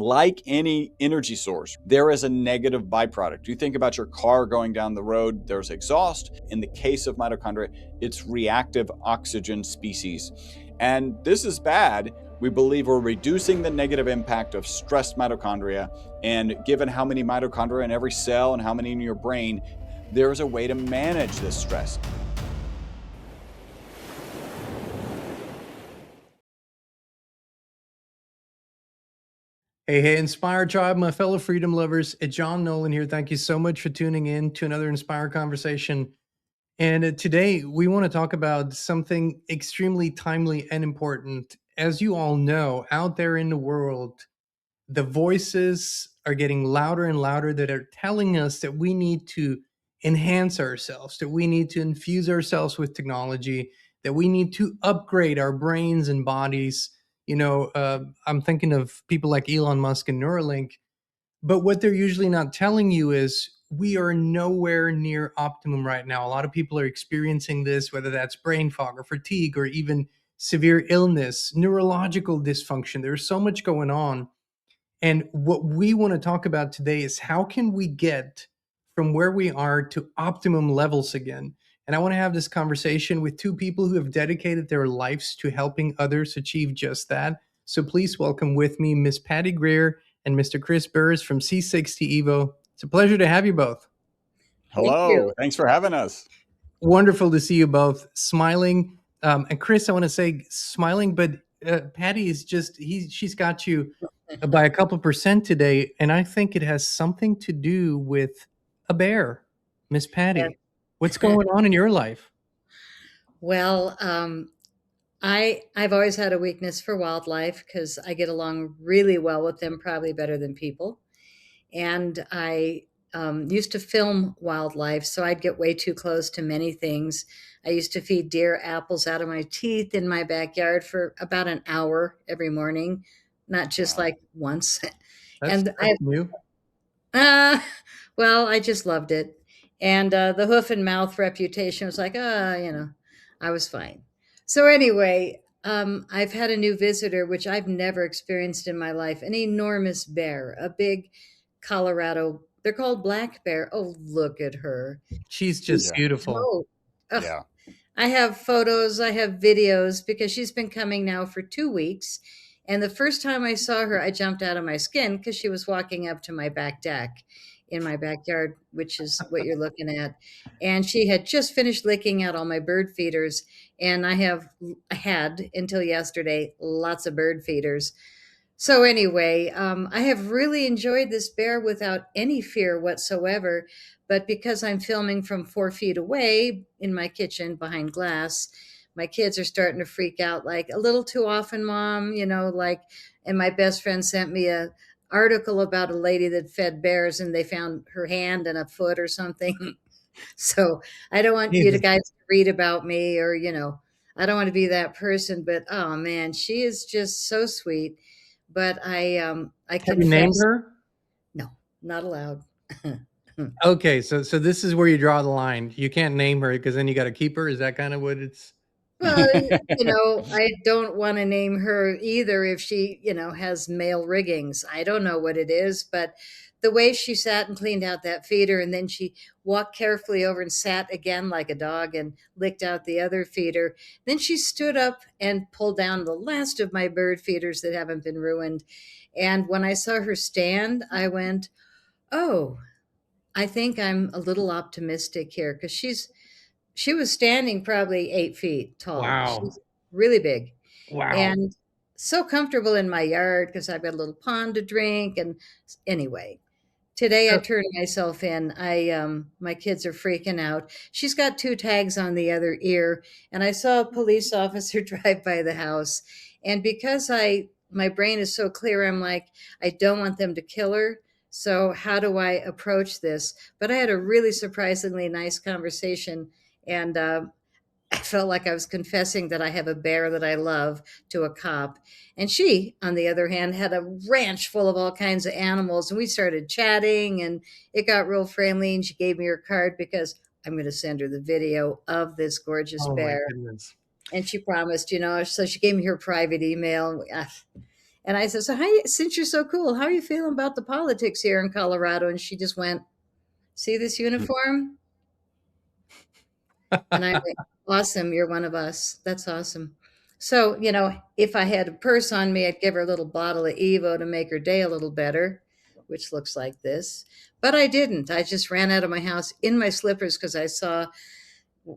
Like any energy source, there is a negative byproduct. You think about your car going down the road, there's exhaust. In the case of mitochondria, it's reactive oxygen species. And this is bad. We believe we're reducing the negative impact of stressed mitochondria. And given how many mitochondria in every cell and how many in your brain, there is a way to manage this stress. Hey, Inspire Tribe, my fellow freedom lovers. It's John Nolan here. Thank you so much for tuning in to another Inspire conversation. And today we want to talk about something extremely timely and important. As you all know, out there in the world, the voices are getting louder and louder that are telling us that we need to enhance ourselves, that we need to infuse ourselves with technology, that we need to upgrade our brains and bodies. I'm thinking of people like Elon Musk and Neuralink, but what they're usually not telling you is we are nowhere near optimum right now. A lot of people are experiencing this, whether that's brain fog or fatigue or even severe illness, neurological dysfunction. There's so much going on. And what we want to talk about today is how can we get from where we are to optimum levels again? And I want to have this conversation with two people who have dedicated their lives to helping others achieve just that. So please welcome with me Miss Patty Greer and Mr. Chris Burris from C60 Evo. It's a pleasure to have you both. Thank you. Hello, thanks for having us. Wonderful to see you both smiling. And Chris, I want to say smiling, but Patty is she's got you by a couple percent today. And I think it has something to do with a bear. Miss Yeah. Patty, what's going on in your life? Well, I've always had a weakness for wildlife because I get along really well with them, probably better than people. And I used to film wildlife, so I'd get way too close to many things. I used to feed deer apples out of my teeth in my backyard for about an hour every morning, not just Wow. like once. That's And I new. Uh, well, I just loved it. And the hoof and mouth reputation was like, I was fine. So, anyway, I've had a new visitor, which I've never experienced in my life, an enormous bear, a big Colorado. They're called black bear. Oh, look at her. She's She's just Yeah, beautiful. so, ugh. yeah. I have photos, I have videos because she's been coming now for 2 weeks. And the first time I saw her, I jumped out of my skin because she was walking up to my back deck in my backyard, which is what you're looking at. And she had just finished licking out all my bird feeders. And I had until yesterday lots of bird feeders. So anyway, I have really enjoyed this bear without any fear whatsoever. But because I'm filming from 4 feet away in my kitchen behind glass, my kids are starting to freak out like a little too often, mom, like, and my best friend sent me a article about a lady that fed bears and they found her hand and a foot or something. So I don't want you to Jesus. guys to read about me or, I don't want to be that person, but oh man, she is just so sweet. But I Have you named confess, her? no, not allowed. Okay, so this is where you draw the line. You can't name her because then you got to keep her. Is that kind of what it's? Well, I don't want to name her either if she, has male riggings. I don't know what it is, but the way she sat and cleaned out that feeder and then she walked carefully over and sat again like a dog and licked out the other feeder. Then she stood up and pulled down the last of my bird feeders that haven't been ruined. And when I saw her stand, I went, "Oh, I think I'm a little optimistic here because she was standing probably 8 feet tall. Wow. She's really big Wow. and so comfortable in my yard because I've got a little pond to drink. And anyway, today I So, turned myself in. My kids are freaking out. She's got two tags on the other ear, and I saw a police officer drive by the house. And because my brain is so clear, I'm like, I don't want them to kill her. So how do I approach this? But I had a really surprisingly nice conversation, and I felt like I was confessing that I have a bear that I love to a cop. And she, on the other hand, had a ranch full of all kinds of animals. And we started chatting and it got real friendly. And she gave me her card because I'm going to send her the video of this gorgeous oh my bear. goodness. And she promised, so she gave me her private email. And I said, so since you're so cool, how are you feeling about the politics here in Colorado? And she just went, see this uniform? And I went, awesome, you're one of us. That's awesome. So, if I had a purse on me, I'd give her a little bottle of Evo to make her day a little better, which looks like this. But I didn't. I just ran out of my house in my slippers because I saw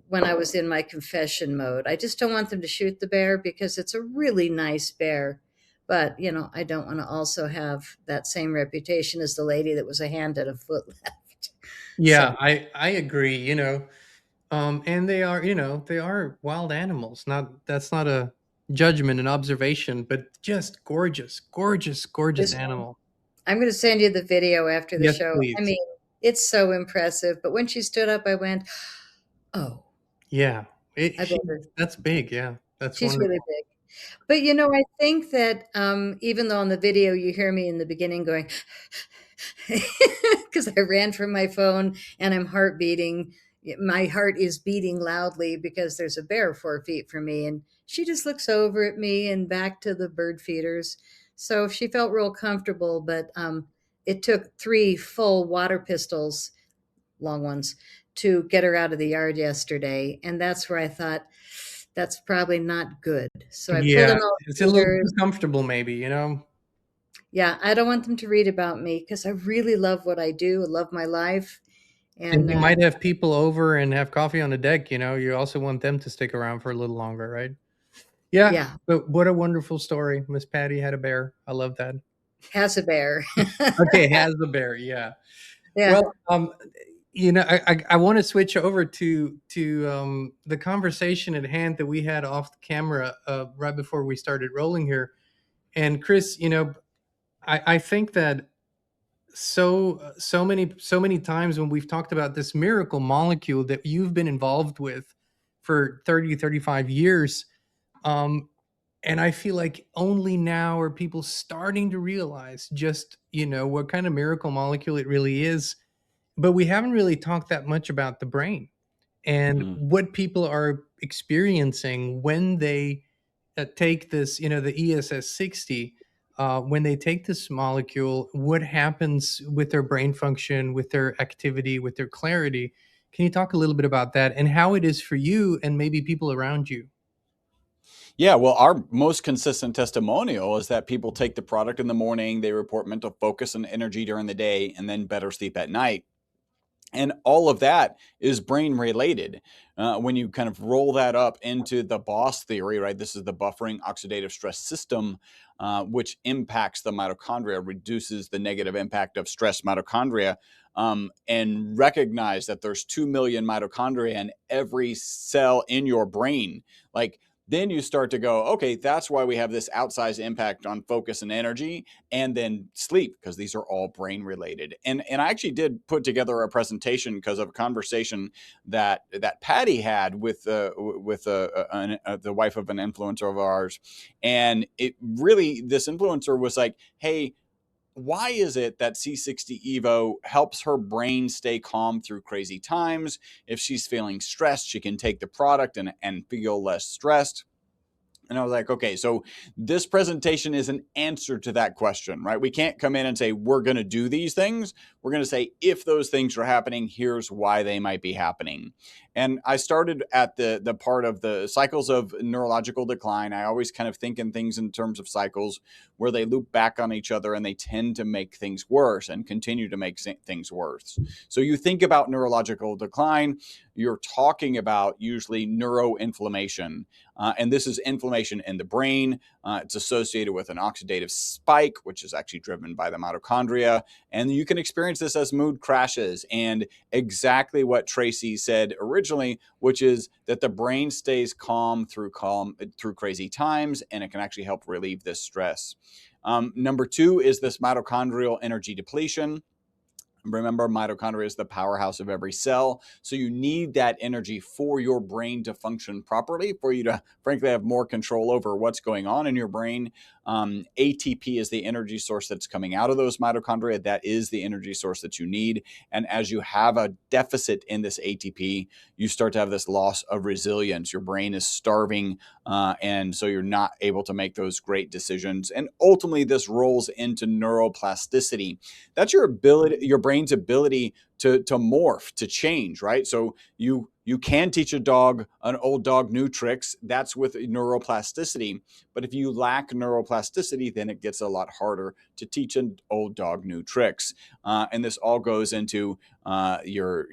when I was in my confession mode. I just don't want them to shoot the bear because it's a really nice bear. But, I don't want to also have that same reputation as the lady that was a hand and a foot left. So, Yeah, I agree. And they are, they are wild animals. Not That's not a judgment, an observation, but just gorgeous, gorgeous, gorgeous this one. animal. I'm going to send you the video after the Yes, show. I please. mean, it's so impressive. But when she stood up, I went, oh, Yeah, I better. that's big. Yeah, that's She's really wonderful. big. But I think that even though on the video you hear me in the beginning going, because I ran from my phone and I'm heart beating, my heart is beating loudly because there's a bear 4 feet from me. And she just looks over at me and back to the bird feeders. So she felt real comfortable, but it took 3 full water pistols, long ones, to get her out of the yard yesterday. And that's where I thought, that's probably not good. So I pulled Yeah, in all it's a the little too feeders. comfortable, maybe. Yeah, I don't want them to read about me because I really love what I do. I love my life. And And you might have people over and have coffee on the deck. You also want them to stick around for a little longer, right? Yeah, yeah, but what a wonderful story. Miss Patty had a bear. I love that. has a bear. Okay, has a bear. Yeah. Yeah. Well, I want to switch over to the conversation at hand that we had off the camera right before we started rolling here. And Chris, I think that so many times when we've talked about this miracle molecule that you've been involved with for 30-35 years, um, and I feel like only now are people starting to realize just what kind of miracle molecule it really is. But we haven't really talked that much about the brain and Mm. what people are experiencing when they take this, the ESS 60. When they take this molecule, what happens with their brain function, with their activity, with their clarity? Can you talk a little bit about that and how it is for you and maybe people around you? Yeah, well, our most consistent testimonial is that people take the product in the morning, they report mental focus and energy during the day, and then better sleep at night. And all of that is brain related. When you kind of roll that up into the BOSS theory, right? This is the buffering oxidative stress system, which impacts the mitochondria, reduces the negative impact of stress mitochondria, and recognize that there's 2 million mitochondria in every cell in your brain. Like, then you start to go, okay, that's why we have this outsized impact on focus and energy and then sleep, because these are all brain related. And I actually did put together a presentation because of a conversation that Patty had with the wife of an influencer of ours. And it really, this influencer was like, hey, why is it that C60 Evo helps her brain stay calm through crazy times? If she's feeling stressed, she can take the product and feel less stressed. And I was like, okay, so this presentation is an answer to that question, right? We can't come in and say, we're going to do these things. We're going to say, if those things are happening, here's why they might be happening. And I started at the part of the cycles of neurological decline. I always kind of think in things in terms of cycles where they loop back on each other and they tend to make things worse and continue to make things worse. So you think about neurological decline, you're talking about usually neuroinflammation. And this is inflammation in the brain. It's associated with an oxidative spike, which is actually driven by the mitochondria. And you can experience this as mood crashes and exactly what Tracy said originally, which is that the brain stays calm through crazy times, and it can actually help relieve this stress. Number two is this mitochondrial energy depletion. Remember, mitochondria is the powerhouse of every cell. So you need that energy for your brain to function properly, for you to, frankly, have more control over what's going on in your brain. ATP is the energy source that's coming out of those mitochondria. That is the energy source that you need. And as you have a deficit in this ATP, you start to have this loss of resilience. Your brain is starving, and so you're not able to make those great decisions. And ultimately, this rolls into neuroplasticity. That's your ability, your brain's ability to morph, to change, right? So you can teach an old dog new tricks. That's with neuroplasticity. But if you lack neuroplasticity, then it gets a lot harder to teach an old dog new tricks. And this all goes into your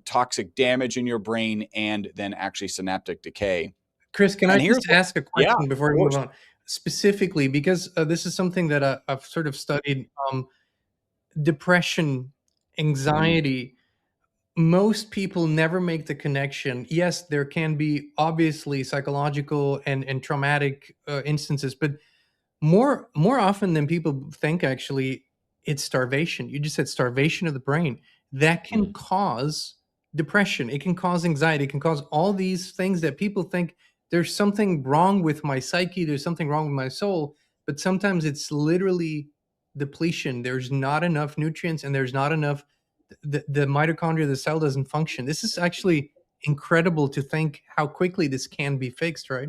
toxic damage in your brain, and then actually synaptic decay. Chris, can I And here's just what, ask a yeah, question before of we move course. on? Specifically, because this is something that I've sort of studied, depression, Mm, anxiety. Most people never make the connection. Yes, there can be obviously psychological and traumatic instances, but more often than people think, actually, it's starvation. You just said starvation of the brain. That can mm. cause depression. It can cause anxiety. It can cause all these things that people think there's something wrong with my psyche, there's something wrong with my soul, but sometimes it's literally depletion. There's not enough nutrients and there's not enough the mitochondria, the cell doesn't function. This is actually incredible to think how quickly this can be fixed, right?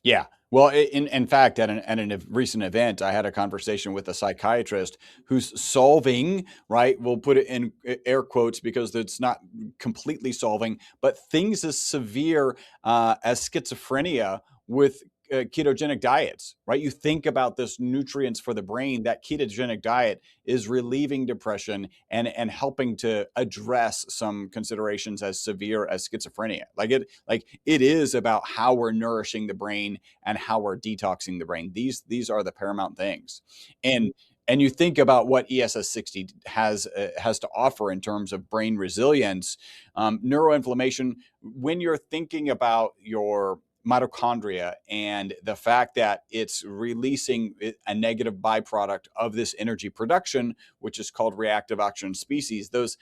Yeah. Well, in fact, at a recent event, I had a conversation with a psychiatrist who's solving, right? We'll put it in air quotes because it's not completely solving, but things as severe as schizophrenia with ketogenic diets, right? You think about this nutrients for the brain, that ketogenic diet is relieving depression and helping to address some considerations as severe as schizophrenia. Like it is about how we're nourishing the brain and how we're detoxing the brain. These are the paramount things. And you think about what ESS60 has to offer in terms of brain resilience, neuroinflammation. When you're thinking about your mitochondria and the fact that it's releasing a negative byproduct of this energy production, which is called reactive oxygen species, those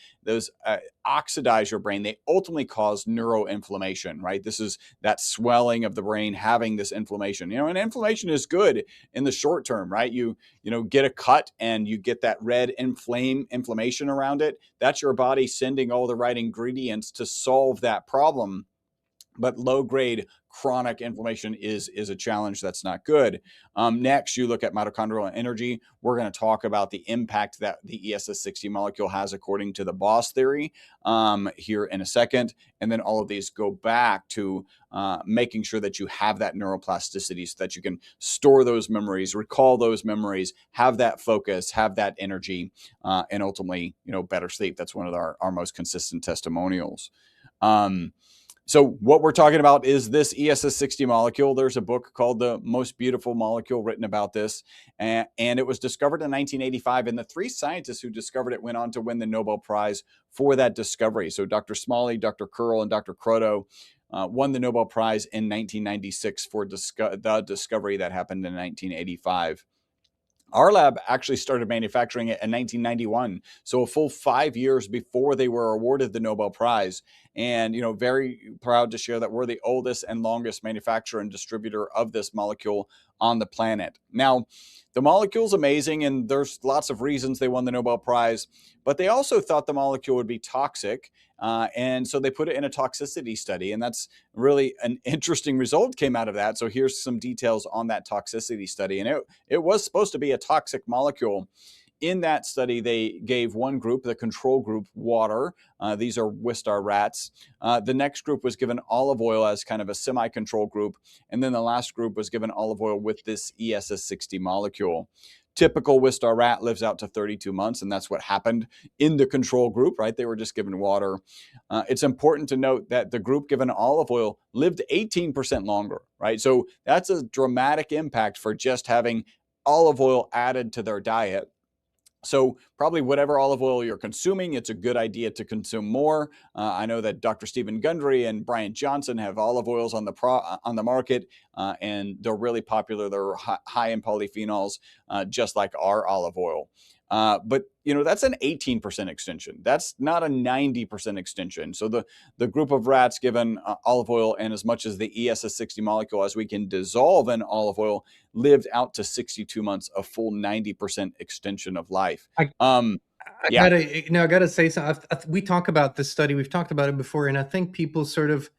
oxidize your brain. They ultimately cause neuroinflammation, right? This is that swelling of the brain having this inflammation. And inflammation is good in the short term, right? You get a cut and you get that red inflammation around it. That's your body sending all the right ingredients to solve that problem. But low grade chronic inflammation is a challenge that's not good. Next, you look at mitochondrial energy. We're going to talk about the impact that the ESS60 molecule has according to the Boss theory here in a second. And then all of these go back to making sure that you have that neuroplasticity so that you can store those memories, recall those memories, have that focus, have that energy, and ultimately, better sleep. That's one of our most consistent testimonials. So what we're talking about is this ESS60 molecule. There's a book called The Most Beautiful Molecule written about this, and it was discovered in 1985, and the three scientists who discovered it went on to win the Nobel Prize for that discovery. So Dr. Smalley, Dr. Curl, and Dr. Kroto won the Nobel Prize in 1996 for the discovery that happened in 1985. Our lab actually started manufacturing it in 1991, so a full 5 years before they were awarded the Nobel Prize. And, very proud to share that we're the oldest and longest manufacturer and distributor of this molecule on the planet. Now, the molecule's amazing, and there's lots of reasons they won the Nobel Prize, but they also thought the molecule would be toxic. And so they put it in a toxicity study, and that's really an interesting result came out of that. So here's some details on that toxicity study. And it was supposed to be a toxic molecule. In that study, they gave one group, the control group, water. These are Wistar rats. The next group was given olive oil as kind of a semi-control group. And then the last group was given olive oil with this ESS60 molecule. Typical Wistar rat lives out to 32 months, and that's what happened in the control group, right? They were just given water. It's important to note that the group given olive oil lived 18% longer, right? So that's a dramatic impact for just having olive oil added to their diet. So probably whatever olive oil you're consuming, it's a good idea to consume more. I know that Dr. Stephen Gundry and Brian Johnson have olive oils on the market. and they're really popular. They're high in polyphenols, just like our olive oil. But that's an 18% extinction. That's not a 90% extinction. So the group of rats given olive oil and as much as the ESS60 molecule as we can dissolve in olive oil lived out to 62 months, a full 90% extension of life. I, I Yeah, gotta say something. We talk about this study. We've talked about it before, and I think people sort of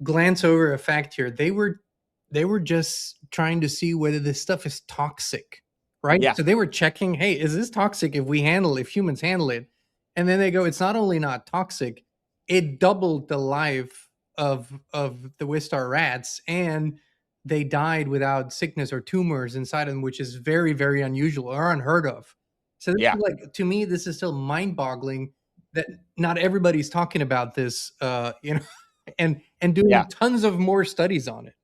glance over a fact here. They were just trying to see whether this stuff is toxic, right? yeah, So they were checking, hey, is this toxic if humans handle it? And then they go, it's not only not toxic, it doubled the life of the Wistar rats, and they died without sickness or tumors inside of them, which is very, very unusual or unheard of. So this yeah. is like, to me, this is still mind-boggling that not everybody's talking about this, and doing Yeah. tons of more studies on it.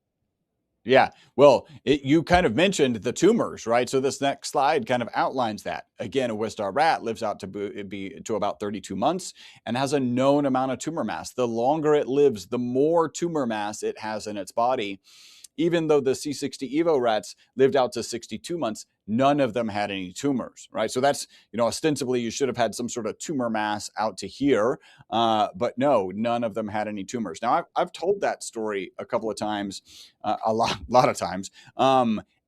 Yeah. Well, you kind of mentioned the tumors, right? So this next slide kind of outlines that. Again, a Wistar rat lives out to be to about 32 months and has a known amount of tumor mass. The longer it lives, the more tumor mass it has in its body. Even though the C60 Evo rats lived out to 62 months, none of them had any tumors, right? So that's, ostensibly you should have had some sort of tumor mass out to here, but no, none of them had any tumors. Now, I've told that story a couple of times, a lot of times,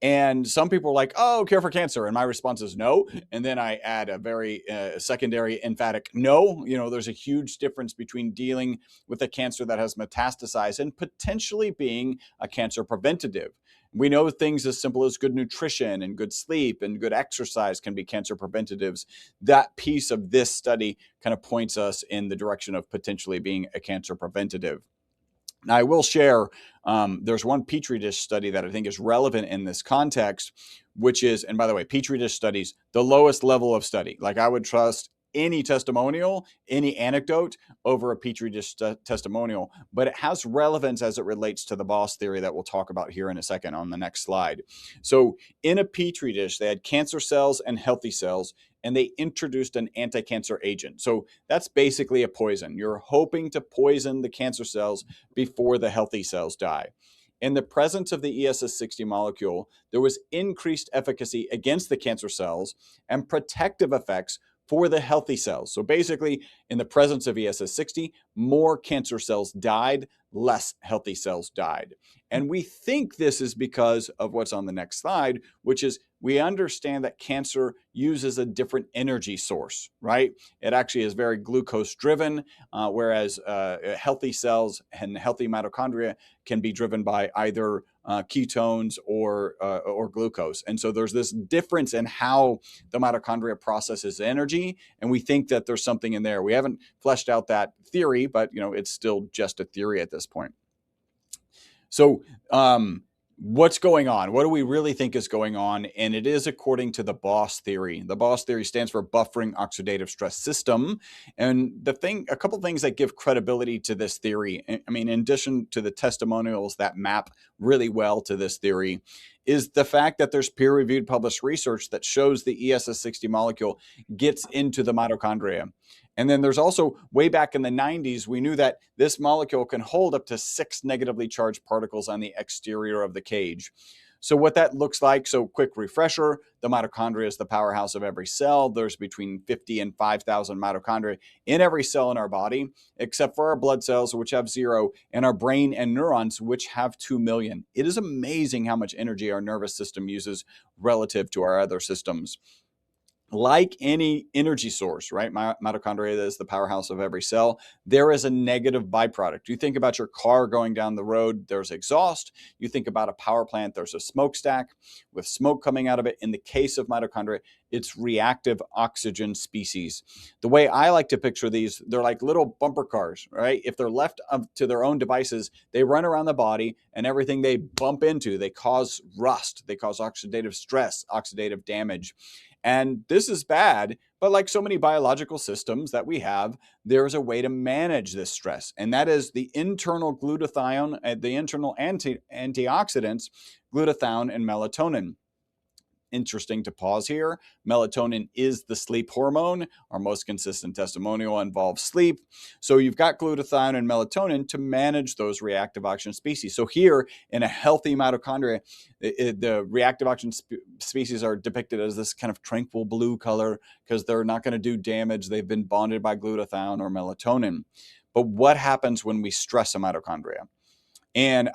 and some people are like, oh, cure for cancer. And my response is no. And then I add a very secondary emphatic no. There's a huge difference between dealing with a cancer that has metastasized and potentially being a cancer preventative. We know things as simple as good nutrition and good sleep and good exercise can be cancer preventatives. That piece of this study kind of points us in the direction of potentially being a cancer preventative. Now, I will share, there's one Petri dish study that I think is relevant in this context, which is, and by the way, Petri dish studies, the lowest level of study. Like I would trust any testimonial, any anecdote over a Petri dish testimonial, but it has relevance as it relates to the boss theory that we'll talk about here in a second on the next slide. So in a Petri dish, they had cancer cells and healthy cells, and they introduced an anti-cancer agent. So that's basically a poison. You're hoping to poison the cancer cells before the healthy cells die. In the presence of the ESS60 molecule, there was increased efficacy against the cancer cells and protective effects for the healthy cells. So basically, in the presence of ESS60, more cancer cells died, less healthy cells died. And we think this is because of what's on the next slide, which is we understand that cancer uses a different energy source, right? It actually is very glucose driven, whereas healthy cells and healthy mitochondria can be driven by either ketones or glucose. And so there's this difference in how the mitochondria processes energy, and we think that there's something in there. We haven't fleshed out that theory, but it's still just a theory at this point. So what's going on? What do we really think is going on? And it is according to the BOSS theory. The BOSS theory stands for buffering oxidative stress system. And a couple of things that give credibility to this theory, I mean, in addition to the testimonials that map really well to this theory, is the fact that there's peer-reviewed published research that shows the ESS60 molecule gets into the mitochondria. And then there's also, way back in the 90s, we knew that this molecule can hold up to 6 negatively charged particles on the exterior of the cage. So what that looks like, so quick refresher, the mitochondria is the powerhouse of every cell. There's between 50 and 5,000 mitochondria in every cell in our body, except for our blood cells, which have 0, and our brain and neurons, which have 2 million. It is amazing how much energy our nervous system uses relative to our other systems. Like any energy source, right? Mitochondria is the powerhouse of every cell. There is a negative byproduct. You think about your car going down the road, there's exhaust. You think about a power plant, there's a smokestack with smoke coming out of it. In the case of mitochondria, it's reactive oxygen species. The way I like to picture these, they're like little bumper cars, right? If they're left up to their own devices, they run around the body, and everything they bump into, they cause rust, they cause oxidative stress, oxidative damage. And this is bad, but like so many biological systems that we have, there's a way to manage this stress. And that is the internal glutathione, the internal antioxidants, glutathione and melatonin. interesting to pause here. Melatonin is the sleep hormone. Our most consistent testimonial involves sleep. So you've got glutathione and melatonin to manage those reactive oxygen species. So here in a healthy mitochondria, the reactive oxygen species are depicted as this kind of tranquil blue color because they're not going to do damage. They've been bonded by glutathione or melatonin. But what happens when we stress a mitochondria? And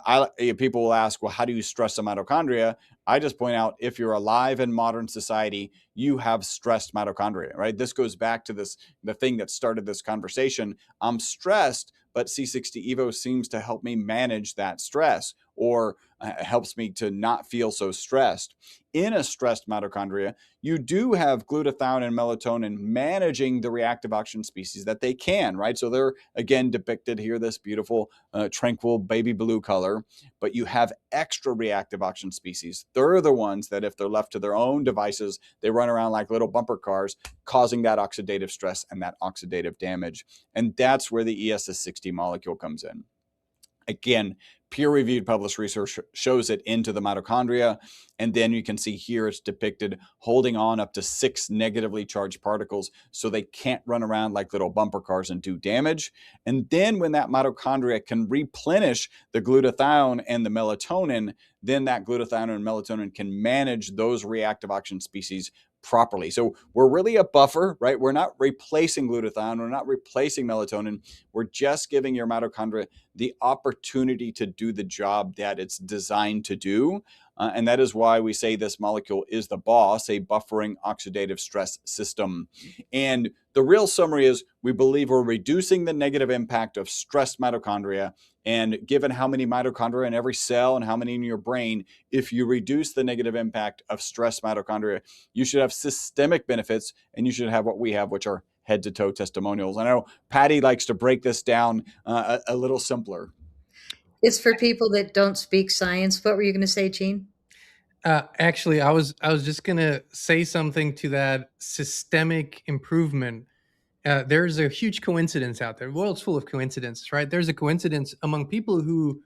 people will ask, well, how do you stress a mitochondria? I just point out, if you're alive in modern society, you have stressed mitochondria, right? This goes back to the thing that started this conversation. I'm stressed, but C60 Evo seems to help me manage that stress, or helps me to not feel so stressed. In a stressed mitochondria, you do have glutathione and melatonin managing the reactive oxygen species that they can, right? So they're, again, depicted here, this beautiful, tranquil baby blue color, but you have extra reactive oxygen species. They're the ones that, if they're left to their own devices, they run around like little bumper cars, causing that oxidative stress and that oxidative damage. And that's where the ESS60 molecule comes in. Again, peer-reviewed published research shows it into the mitochondria. And then you can see here it's depicted holding on up to 6 negatively charged particles so they can't run around like little bumper cars and do damage. And then when that mitochondria can replenish the glutathione and the melatonin, then that glutathione and melatonin can manage those reactive oxygen species properly. So we're really a buffer, right? We're not replacing glutathione. We're not replacing melatonin. We're just giving your mitochondria the opportunity to do the job that it's designed to do. And that is why we say this molecule is the boss, a buffering oxidative stress system. And the real summary is, we believe we're reducing the negative impact of stressed mitochondria. And given how many mitochondria in every cell and how many in your brain, if you reduce the negative impact of stressed mitochondria, you should have systemic benefits, and you should have what we have, which are head-to-toe testimonials. I know Patty likes to break this down a little simpler. It's for people that don't speak science. What were you going to say, Gene? Actually, I was just gonna say something to that systemic improvement. There's a huge coincidence out there. The world's full of coincidences, right? There's a coincidence among people who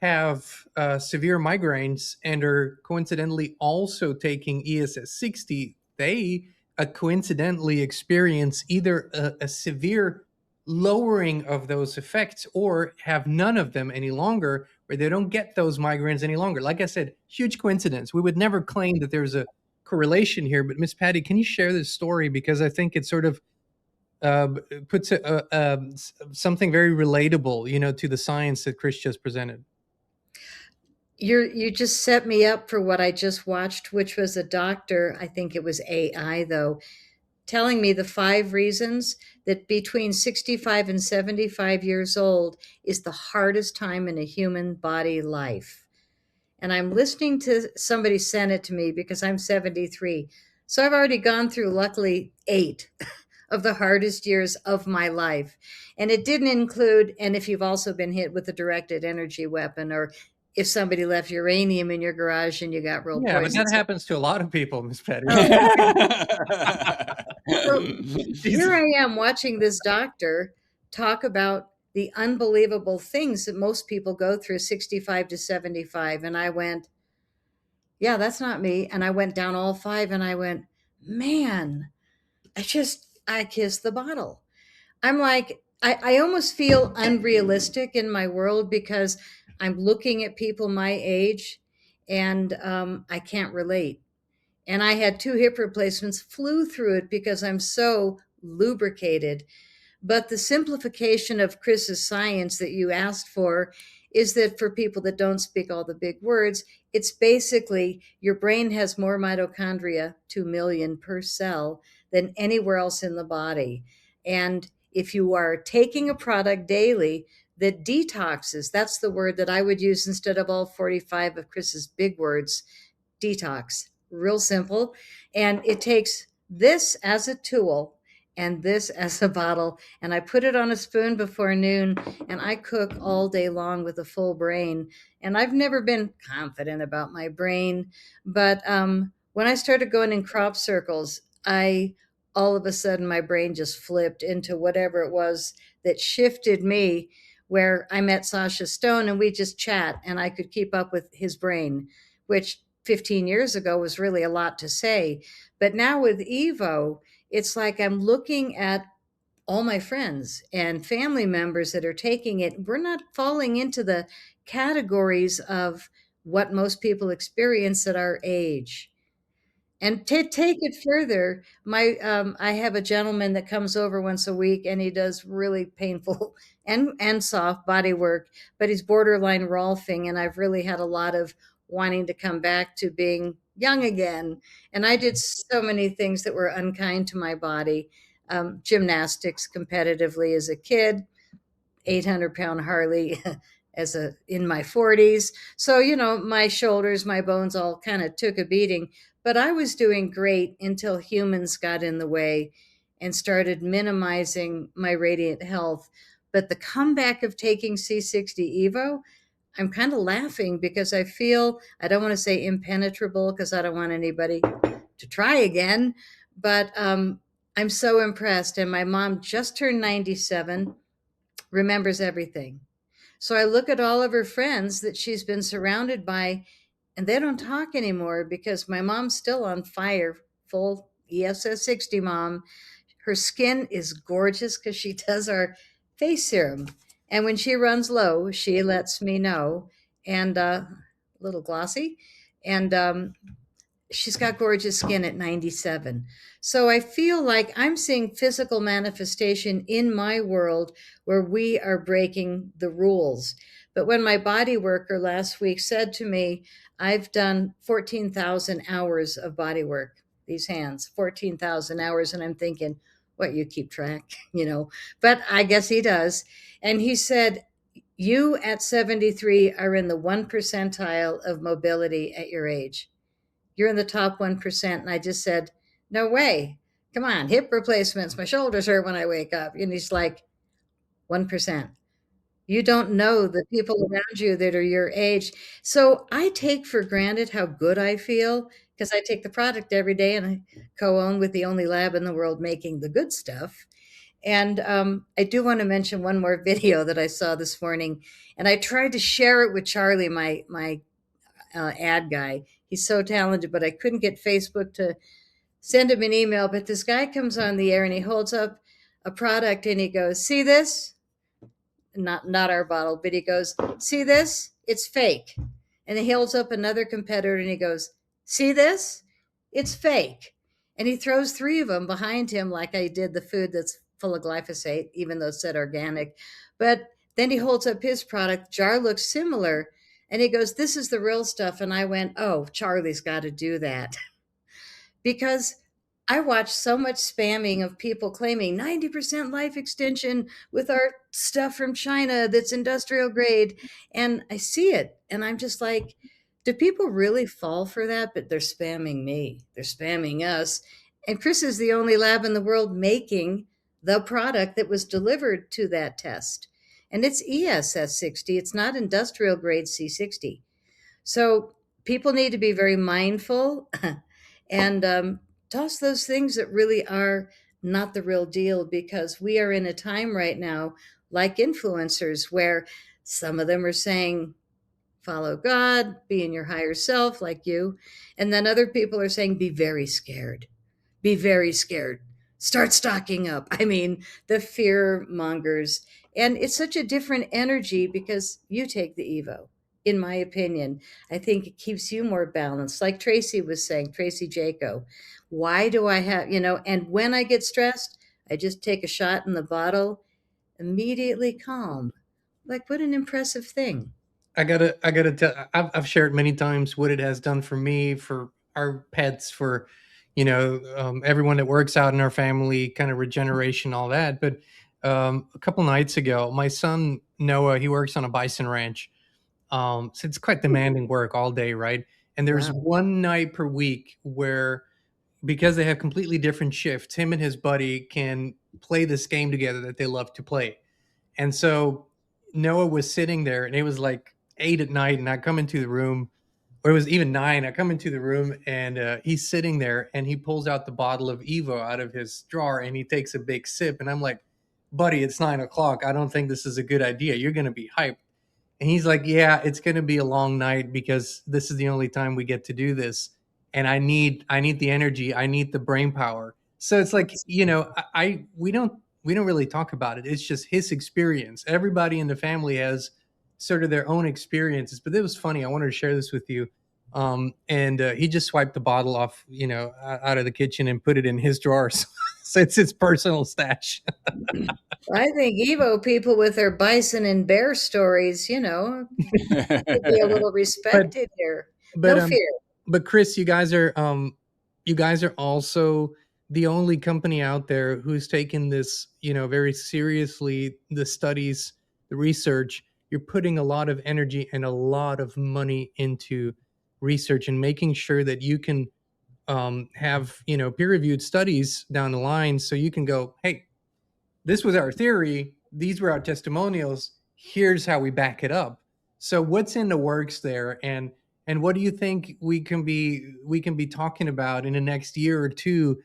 have severe migraines and are coincidentally also taking ESS60. They coincidentally experience either a severe lowering of those effects or have none of them any longer, where they don't get those migraines any longer. Like I said, huge coincidence. We would never claim that there's a correlation here, but Miss Patty, can you share this story? Because I think it sort of puts something very relatable, to the science that Chris just presented. You just set me up for what I just watched, which was a doctor, I think it was AI though, telling me the 5 reasons that between 65 and 75 years old is the hardest time in a human body life. And I'm listening to somebody send it to me because I'm 73. So I've already gone through, luckily, 8 of the hardest years of my life. And it didn't include, and if you've also been hit with a directed energy weapon, or if somebody left uranium in your garage and you got real Yeah, but poison. that happens to a lot of people, Miss Patty. So here I am watching this doctor talk about the unbelievable things that most people go through 65 to 75. And I went, yeah, that's not me. And I went down all 5 and I went, man, I kissed the bottle. I'm like, I almost feel unrealistic in my world because I'm looking at people my age and I can't relate. And I had 2 hip replacements, flew through it because I'm so lubricated. But the simplification of Chris's science that you asked for is that for people that don't speak all the big words, it's basically your brain has more mitochondria, 2 million per cell, than anywhere else in the body. And if you are taking a product daily that detoxes, that's the word that I would use instead of all 45 of Chris's big words, detox, real simple. And it takes this as a tool and this as a bottle, and I put it on a spoon before noon, and I cook all day long with a full brain. And I've never been confident about my brain, but when I started going in crop circles, all of a sudden my brain just flipped into whatever it was that shifted me, where I met Sasha Stone and we just chat and I could keep up with his brain, which 15 years ago was really a lot to say. But now with Evo, it's like I'm looking at all my friends and family members that are taking it. We're not falling into the categories of what most people experience at our age. And to take it further, I have a gentleman that comes over once a week, and he does really painful and soft body work, but he's borderline Rolfing, and I've really had a lot of wanting to come back to being young again. And I did so many things that were unkind to my body. Gymnastics competitively as a kid, 800-pound Harley as a in my 40s. So, my shoulders, my bones all kind of took a beating, but I was doing great until humans got in the way and started minimizing my radiant health. But the comeback of taking C60 Evo, I'm kind of laughing because I feel, I don't want to say impenetrable because I don't want anybody to try again, but I'm so impressed. And my mom just turned 97, remembers everything. So I look at all of her friends that she's been surrounded by, and they don't talk anymore because my mom's still on fire, full ESS 60 mom. Her skin is gorgeous because she does our face serum. And when she runs low, she lets me know, and a little glossy. And she's got gorgeous skin at 97. So I feel like I'm seeing physical manifestation in my world where we are breaking the rules. But when my body worker last week said to me, I've done 14,000 hours of body work, these hands, 14,000 hours. And I'm thinking, what, you keep track, but I guess he does. And he said, you at 73 are in the 1 percentile of mobility at your age. You're in the top 1%. And I just said, no way. Come on, hip replacements. My shoulders hurt when I wake up. And he's like, 1%. You don't know the people around you that are your age. So I take for granted how good I feel because I take the product every day and I co-own with the only lab in the world making the good stuff. And I do want to mention one more video that I saw this morning, and I tried to share it with Charlie, my ad guy. He's so talented, but I couldn't get Facebook to send him an email. But this guy comes on the air and he holds up a product and he goes, see this? Not our bottle, but he goes, see this? It's fake. And he holds up another competitor and he goes, see this? It's fake. And he throws three of them behind him like I did the food that's full of glyphosate, even though it said organic. But then he holds up his product. Jar looks similar. And he goes, this is the real stuff. And I went, oh, Charlie's got to do that. Because I watch so much spamming of people claiming 90% life extension with our stuff from China that's industrial grade. And I see it. And I'm just like, do people really fall for that? But they're spamming me. They're spamming us. And Chris is the only lab in the world making the product that was delivered to that test. And it's ESS 60. It's not industrial grade C60. So people need to be very mindful and toss those things that really are not the real deal, because we are in a time right now, like influencers, where some of them are saying, follow God, be in your higher self like you. And then other people are saying, be very scared. Be very scared. Start stocking up. I mean, the fear mongers. And it's such a different energy because you take the Evo, in my opinion. I think it keeps you more balanced. Like Tracy was saying, Tracy Jaco. Why do I have, and when I get stressed, I just take a shot in the bottle, immediately calm. Like, what an impressive thing. I gotta tell. I've shared many times what it has done for me, for our pets, for everyone that works out in our family, kind of regeneration, all that. But a couple nights ago, my son Noah, he works on a bison ranch, so it's quite demanding work all day, right? And there's Wow. one night per week where, because they have completely different shifts, him and his buddy can play this game together that they love to play. And so Noah was sitting there, and it was like 8 at night, and I come into the room, or it was even 9. I come into the room, and he's sitting there, and he pulls out the bottle of Evo out of his drawer, and he takes a big sip, and I'm like, "Buddy, it's 9 o'clock. I don't think this is a good idea. You're going to be hyped." And he's like, yeah, it's going to be a long night because this is the only time we get to do this. And I need the energy. I need the brain power. So it's like, we don't really talk about it. It's just his experience. Everybody in the family has sort of their own experiences, but it was funny. I wanted to share this with you. And he just swiped the bottle off, out of the kitchen and put it in his drawer. So it's his personal stash. I think Evo people with their bison and bear stories, should be a little but respected here. but No um fear. but Chris, you guys are also the only company out there who's taken this, very seriously, the studies, the research. You're putting a lot of energy and a lot of money into research and making sure that you can have, peer-reviewed studies down the line, so you can go, hey, this was our theory, these were our testimonials, here's how we back it up. So what's in the works there, and what do you think we can be talking about in the next year or two,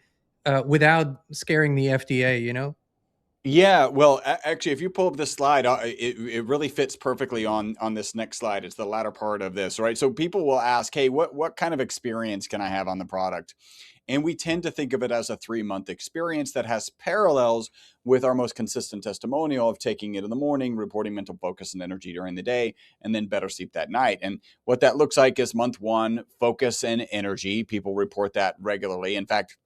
without scaring the FDA? Yeah, well, actually, if you pull up this slide, it really fits perfectly on this next slide. It's the latter part of this, right? So people will ask, "Hey, what kind of experience can I have on the product?" And we tend to think of it as a 3-month experience that has parallels with our most consistent testimonial of taking it in the morning, reporting mental focus and energy during the day, and then better sleep that night. And what that looks like is month 1, focus and energy. People report that regularly. In fact,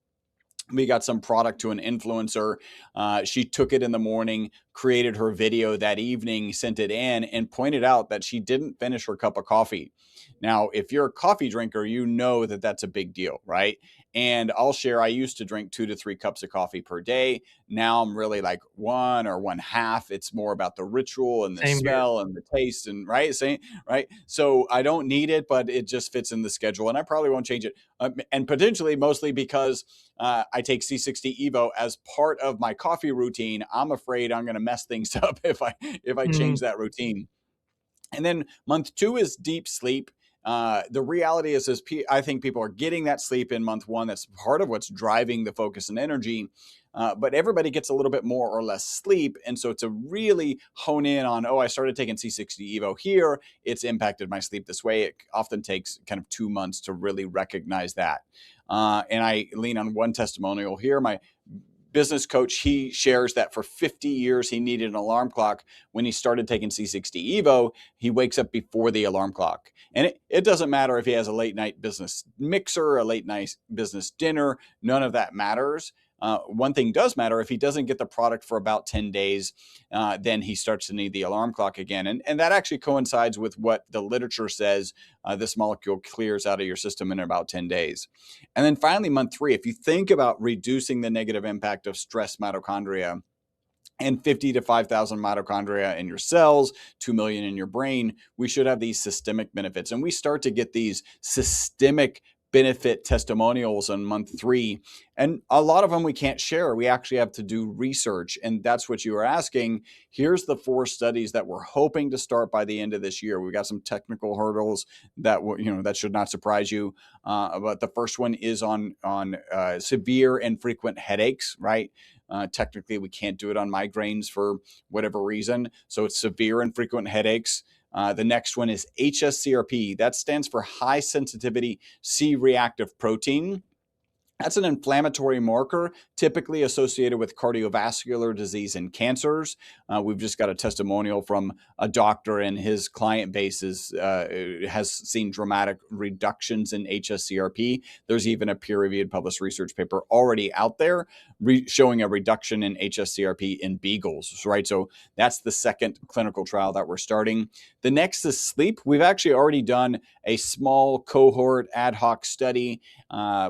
we got some product to an influencer. She took it in the morning, created her video that evening, sent it in, and pointed out that she didn't finish her cup of coffee. Now, if you're a coffee drinker, you know that that's a big deal, right? And I'll share, I used to drink 2 to 3 cups of coffee per day. Now I'm really like 1 or 1/2. It's more about the ritual and the Same here. smell and the taste and right, same, right? So I don't need it, but it just fits in the schedule, and I probably won't change it. And potentially mostly because I take C60 Evo as part of my coffee routine. I'm afraid I'm going to mess things up if I change Mhm. that routine. And then month 2 is deep sleep. The reality is I think people are getting that sleep in month 1. That's part of what's driving the focus and energy. But everybody gets a little bit more or less sleep. And so to really hone in on, oh, I started taking C60 Evo here, it's impacted my sleep this way. It often takes kind of 2 months to really recognize that. And I lean on one testimonial here. My business coach, he shares that for 50 years he needed an alarm clock. When he started taking C60 Evo, he wakes up before the alarm clock. And it doesn't matter if he has a late night business mixer, a late night business dinner, none of that matters. One thing does matter: if he doesn't get the product for about 10 days, then he starts to need the alarm clock again. And that actually coincides with what the literature says. This molecule clears out of your system in about 10 days. And then finally, month 3, if you think about reducing the negative impact of stress mitochondria, and 50 to 5,000 mitochondria in your cells, 2 million in your brain, we should have these systemic benefits. And we start to get these systemic benefit testimonials in month 3. And a lot of them we can't share. We actually have to do research. And that's what you were asking. Here's the 4 studies that we're hoping to start by the end of this year. We've got some technical hurdles that that should not surprise you. But the first one is on severe and frequent headaches, right? Technically, we can't do it on migraines for whatever reason. So it's severe and frequent headaches. The next one is HSCRP. That stands for high sensitivity C reactive protein. That's an inflammatory marker typically associated with cardiovascular disease and cancers. We've just got a testimonial from a doctor, and his client base has seen dramatic reductions in HSCRP. There's even a peer-reviewed published research paper already out there showing a reduction in HSCRP in beagles, right? So that's the second clinical trial that we're starting. The next is sleep. We've actually already done a small cohort ad hoc study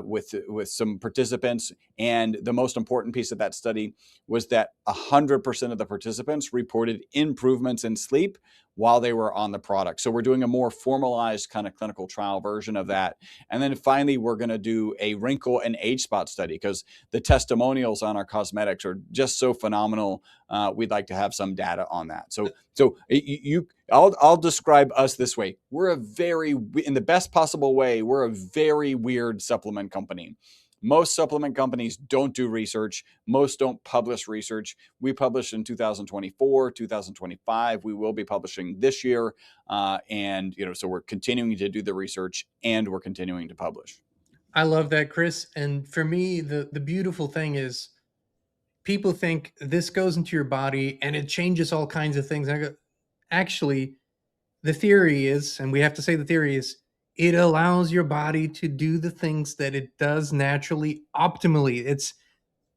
with some participants. And the most important piece of that study was that 100% of the participants reported improvements in sleep while they were on the product. So we're doing a more formalized kind of clinical trial version of that. And then finally, we're going to do a wrinkle and age spot study because the testimonials on our cosmetics are just so phenomenal. We'd like to have some data on that. I'll describe us this way. We're in the best possible way, we're a very weird supplement company. Most supplement companies don't do research. Most don't publish research. We published in 2024, 2025. We will be publishing this year. And, so we're continuing to do the research and we're continuing to publish. I love that, Chris. And for me, the beautiful thing is people think this goes into your body and it changes all kinds of things. And I go, actually, the theory is, and we have to say the theory is, it allows your body to do the things that it does naturally, optimally. It's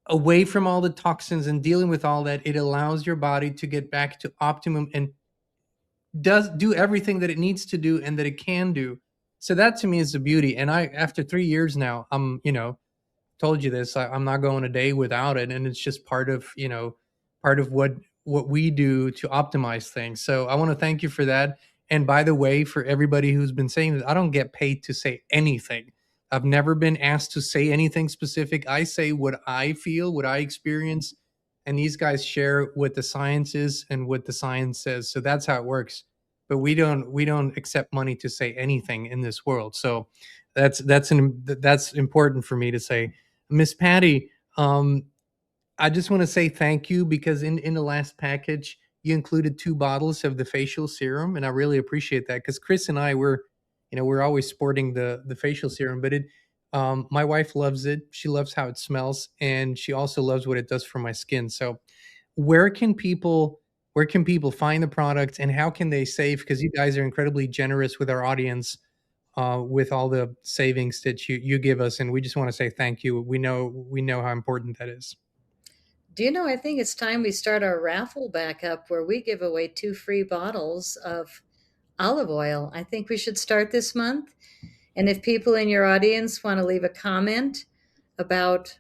away from all the toxins and dealing with all that. It allows your body to get back to optimum and does do everything that it needs to do and that it can do. So that to me is the beauty. And I, after 3 years now, I'm, told you this, I'm not going a day without it. And it's just part of, part of what we do to optimize things. So I want to thank you for that. And by the way, for everybody who's been saying that, I don't get paid to say anything. I've never been asked to say anything specific. I say what I feel, what I experience, and these guys share what the science is and what the science says. So that's how it works. But we don't accept money to say anything in this world. So that's important for me to say. Miss Patty, I just want to say thank you because in the last package you included 2 bottles of the facial serum, and I really appreciate that because Chris and I we're always sporting the facial serum, but it my wife loves it. She loves how it smells, and she also loves what it does for my skin. So, where can people where can people find the product, and how can they save? Because you guys are incredibly generous with our audience with all the savings that you give us, and we just want to say thank you. We know how important that is. Do you know, I think it's time we start our raffle back up where we give away 2 free bottles of olive oil. I think we should start this month. And if people in your audience want to leave a comment about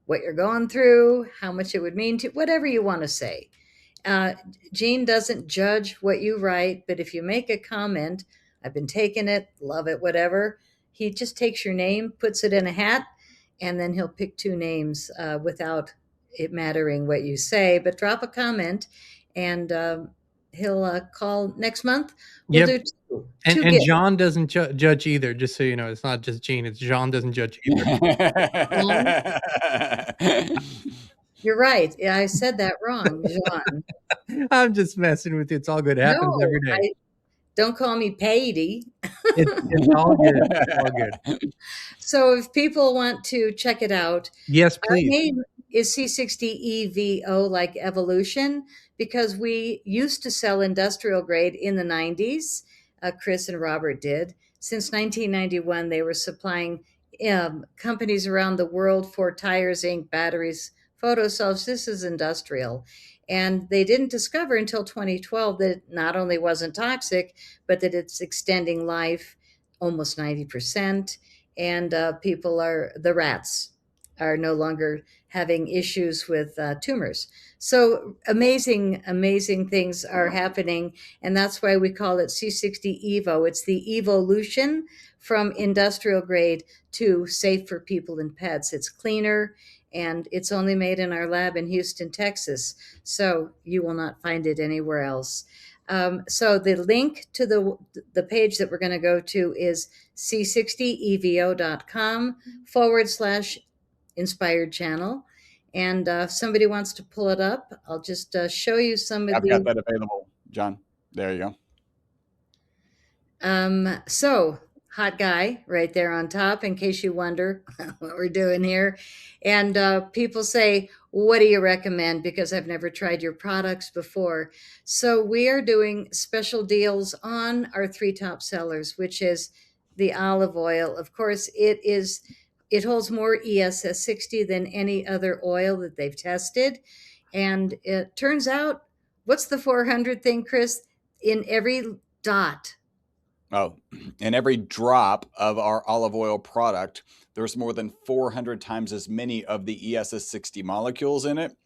what you're going through, how much it would mean to, whatever you want to say. Uh, Gene doesn't judge what you write, but if you make a comment, I've been taking it, love it, whatever, he just takes your name, puts it in a hat, and then he'll pick 2 names without it mattering what you say. But drop a comment, and he'll call next month. We'll Yep. do two, And two and gifts. John doesn't judge either. Just so you know, it's not just Gene. It's John doesn't judge either. You're right. I said that wrong, Jean. I'm just messing with you. It's all good. It happens No, every day. don't call me Patey. It's all good. It's all good. So if people want to check it out, Yes, our please. name is C60 Evo, like evolution, because we used to sell industrial grade in the 90s. Chris and Robert did. Since 1991, they were supplying companies around the world for tires, ink, batteries, photo cells. This is industrial. And they didn't discover until 2012 that it not only wasn't toxic, but that it's extending life almost 90%. And the rats are no longer having issues with tumors. So amazing, amazing things are happening. And that's why we call it C60 Evo. It's the evolution from industrial grade to safe for people and pets. It's cleaner, and it's only made in our lab in Houston, Texas. So you will not find it anywhere else. So the link to the page that we're going to go to is c60evo.com/inspired channel. And if somebody wants to pull it up, I'll just show you some of I've got the. that available, John. There you go. So hot guy right there on top, in case you wonder what we're doing here. And people say, what do you recommend? Because I've never tried your products before. So we are doing special deals on our 3 top sellers, which is the olive oil. Of course, it holds more ESS60 than any other oil that they've tested. And it turns out, what's the 400 thing, Chris? In every dot. Oh, in every drop of our olive oil product, there's more than 400 times as many of the ESS60 molecules in it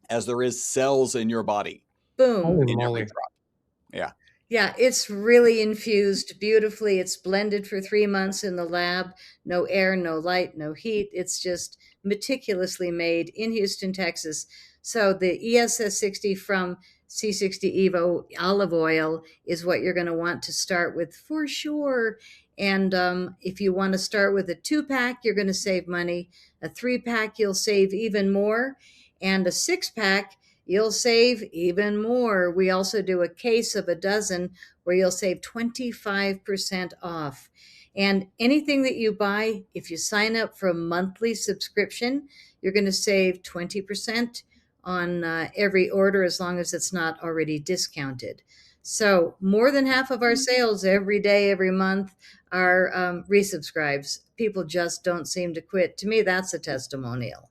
as there is cells in your body. Boom. Holy In every moly. drop. Yeah. Yeah, it's really infused beautifully. It's blended for 3 months in the lab. No air, no light, no heat. It's just meticulously made in Houston, Texas. So the ESS60 from C60 Evo olive oil is what you're going to want to start with for sure. And if you want to start with a 2-pack, you're going to save money. A 3-pack, you'll save even more. And a 6-pack, you'll save even more. We also do a case of a dozen where you'll save 25% off. And anything that you buy, if you sign up for a monthly subscription, you're going to save 20% on every order as long as it's not already discounted. So more than half of our sales every day, every month are resubscribes. People just don't seem to quit. To me, that's a testimonial.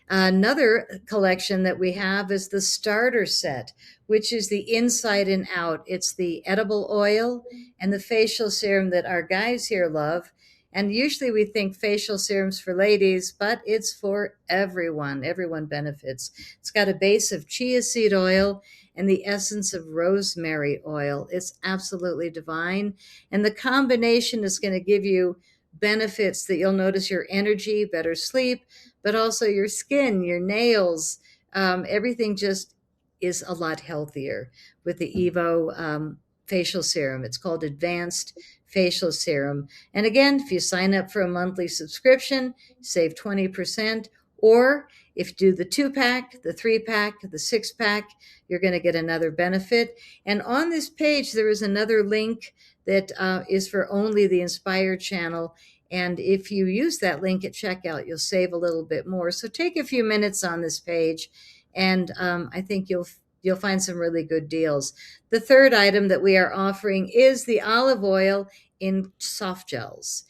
Another collection that we have is the starter set, which is the inside and out. It's the edible oil and the facial serum that our guys here love. And usually we think facial serums for ladies, but it's for everyone. Everyone benefits. It's got a base of chia seed oil and the essence of rosemary oil. It's absolutely divine. And the combination is going to give you benefits that you'll notice your energy, better sleep, but also your skin, your nails, everything just is a lot healthier with the Evo facial serum. It's called Advanced Facial Serum. And again, if you sign up for a monthly subscription, save 20%. Or if you do the 2-pack, the 3-pack, the 6-pack, you're going to get another benefit. And on this page, there is another link that is for only the Inspire channel. And if you use that link at checkout, you'll save a little bit more. So take a few minutes on this page, and I think you'll find some really good deals. The third item that we are offering is the olive oil in soft gels.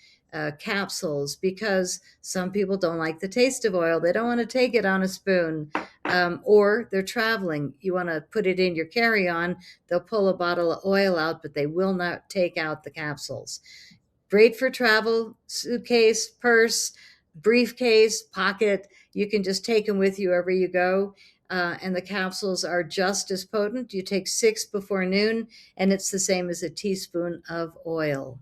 Capsules, because some people don't like the taste of oil. They don't want to take it on a spoon, or they're traveling. You want to put it in your carry-on. They'll pull a bottle of oil out, but they will not take out the capsules. Great for travel, suitcase, purse, briefcase, pocket. You can just take them with you wherever you go. And the capsules are just as potent. You take 6 before noon, and it's the same as a teaspoon of oil.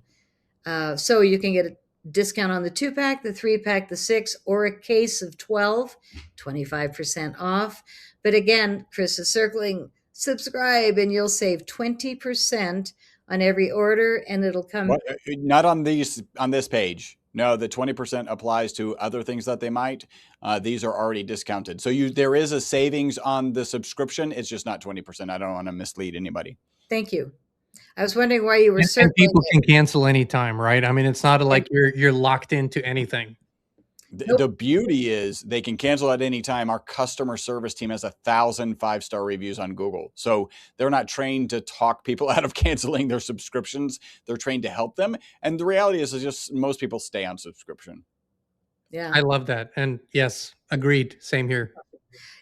So you can get a discount on the 2-pack, the 3-pack, the 6, or a case of 12, 25% off. But again, Chris is circling subscribe, and you'll save 20% on every order, and it'll come. What, not on this page. No, the 20% applies to other things that they might. These are already discounted. So there is a savings on the subscription. It's just not 20%. I don't want to mislead anybody. Thank you. I was wondering why you were circling. And people can cancel anytime, right? I mean, it's not like you're locked into anything. The beauty is they can cancel at any time. Our customer service team has 1,000 5-star reviews on Google. So they're not trained to talk people out of canceling their subscriptions. They're trained to help them. And the reality is just most people stay on subscription. Yeah. I love that. And yes, agreed. Same here.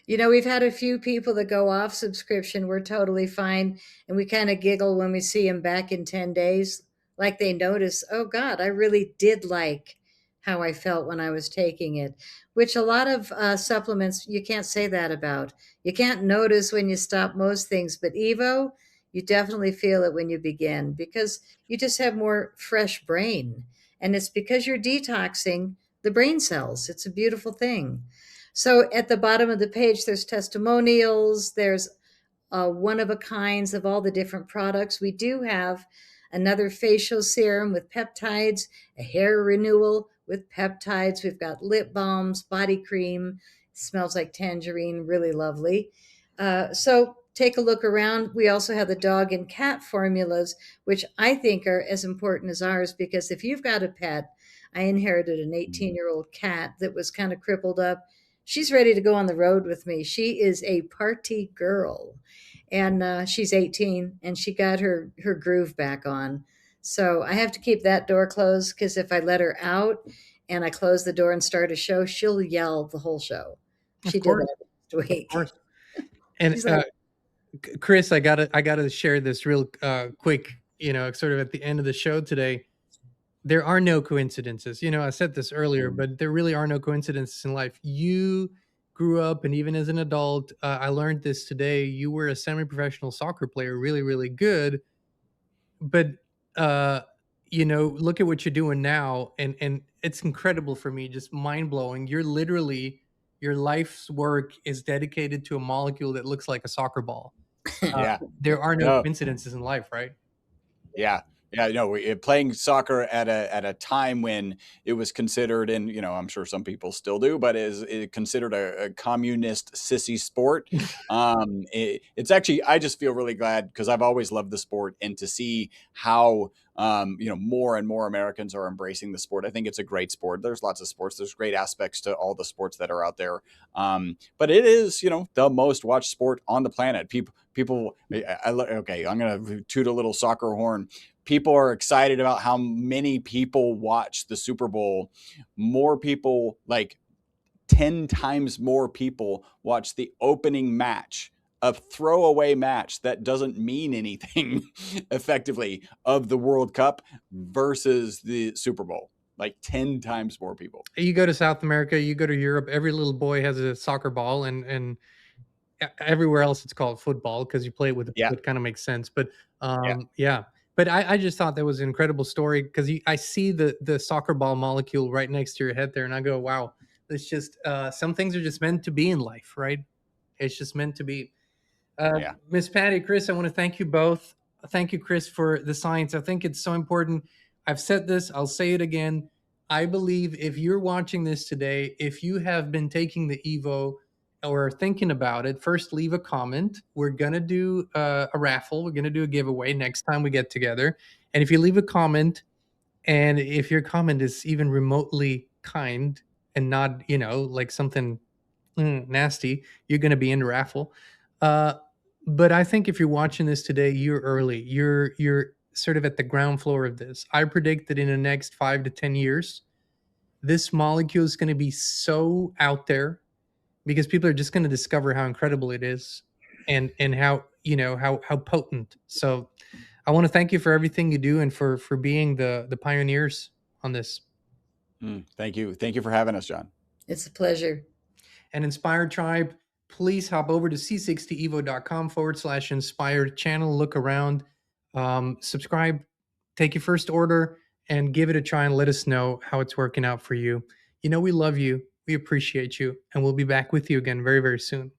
You know, we've had a few people that go off subscription. We're totally fine. And we kind of giggle when we see them back in 10 days, like they notice, oh God, I really did like how I felt when I was taking it, which a lot of supplements, you can't say that about. You can't notice when you stop most things, but Evo, you definitely feel it when you begin because you just have more fresh brain. And it's because you're detoxing the brain cells. It's a beautiful thing. So at the bottom of the page, there's testimonials, there's one of a kinds of all the different products. We do have another facial serum with peptides, a hair renewal with peptides. We've got lip balms, body cream. Smells like tangerine, really lovely. So take a look around. We also have the dog and cat formulas, which I think are as important as ours, because if you've got a pet, I inherited an 18-year-old cat that was kind of crippled up. She's ready to go on the road with me. She is a party girl. And she's 18, and she got her groove back on. So I have to keep that door closed, because if I let her out and I close the door and start a show, she'll yell the whole show. She did that last week. And like, Chris, I gotta share this real quick. You know, sort of at the end of the show today. There are no coincidences. You know, I said this earlier, but there really are no coincidences in life. You grew up, and even as an adult, I learned this today. You were a semi-professional soccer player, really, really good. But you know, look at what you're doing now, and it's incredible for me, just mind blowing. You're literally, your life's work is dedicated to a molecule that looks like a soccer ball. Yeah, there are no coincidences in life, right? Yeah. Yeah, playing soccer at a time when it was considered, and I'm sure some people still do, but is considered a communist sissy sport. It's actually, I just feel really glad because I've always loved the sport, and to see how more and more Americans are embracing the sport. I think it's a great sport. There's lots of sports. There's great aspects to all the sports that are out there. But it is, the most watched sport on the planet. Okay, I'm gonna toot a little soccer horn. People are excited about how many people watch the Super Bowl. More people, like 10 times more people, watch the opening match, a throwaway match that doesn't mean anything effectively, of the World Cup versus the Super Bowl. Like 10 times more people. You go to South America, you go to Europe, every little boy has a soccer ball, and everywhere else it's called football because you play it with a Yeah. foot. Kind of makes sense. But Yeah. yeah. But I just thought that was an incredible story because I see the soccer ball molecule right next to your head there, and I go, wow, it's just some things are just meant to be in life, right? It's just meant to be. Yeah. Miss Patty, Chris, I want to thank you both. Thank you, Chris, for the science. I think it's so important. I've said this, I'll say it again. I believe if you're watching this today, if you have been taking the Evo or thinking about it, first leave a comment. We're going to do a raffle, we're going to do a giveaway next time we get together. And if you leave a comment, and if your comment is even remotely kind and not, like something nasty, you're going to be in the raffle. Uh, but I think if you're watching this today, you're early. You're sort of at the ground floor of this. I predict that in the next 5 to 10 years, this molecule is going to be so out there because people are just going to discover how incredible it is, and how how potent. So I want to thank you for everything you do and for being the pioneers on this. Thank you for having us, John. It's a pleasure. And Inspired Tribe, please hop over to c60evo.com/inspired channel. Look around, subscribe, take your first order, and give it a try and let us know how it's working out for you. We love you, we appreciate you, and we'll be back with you again very, very soon.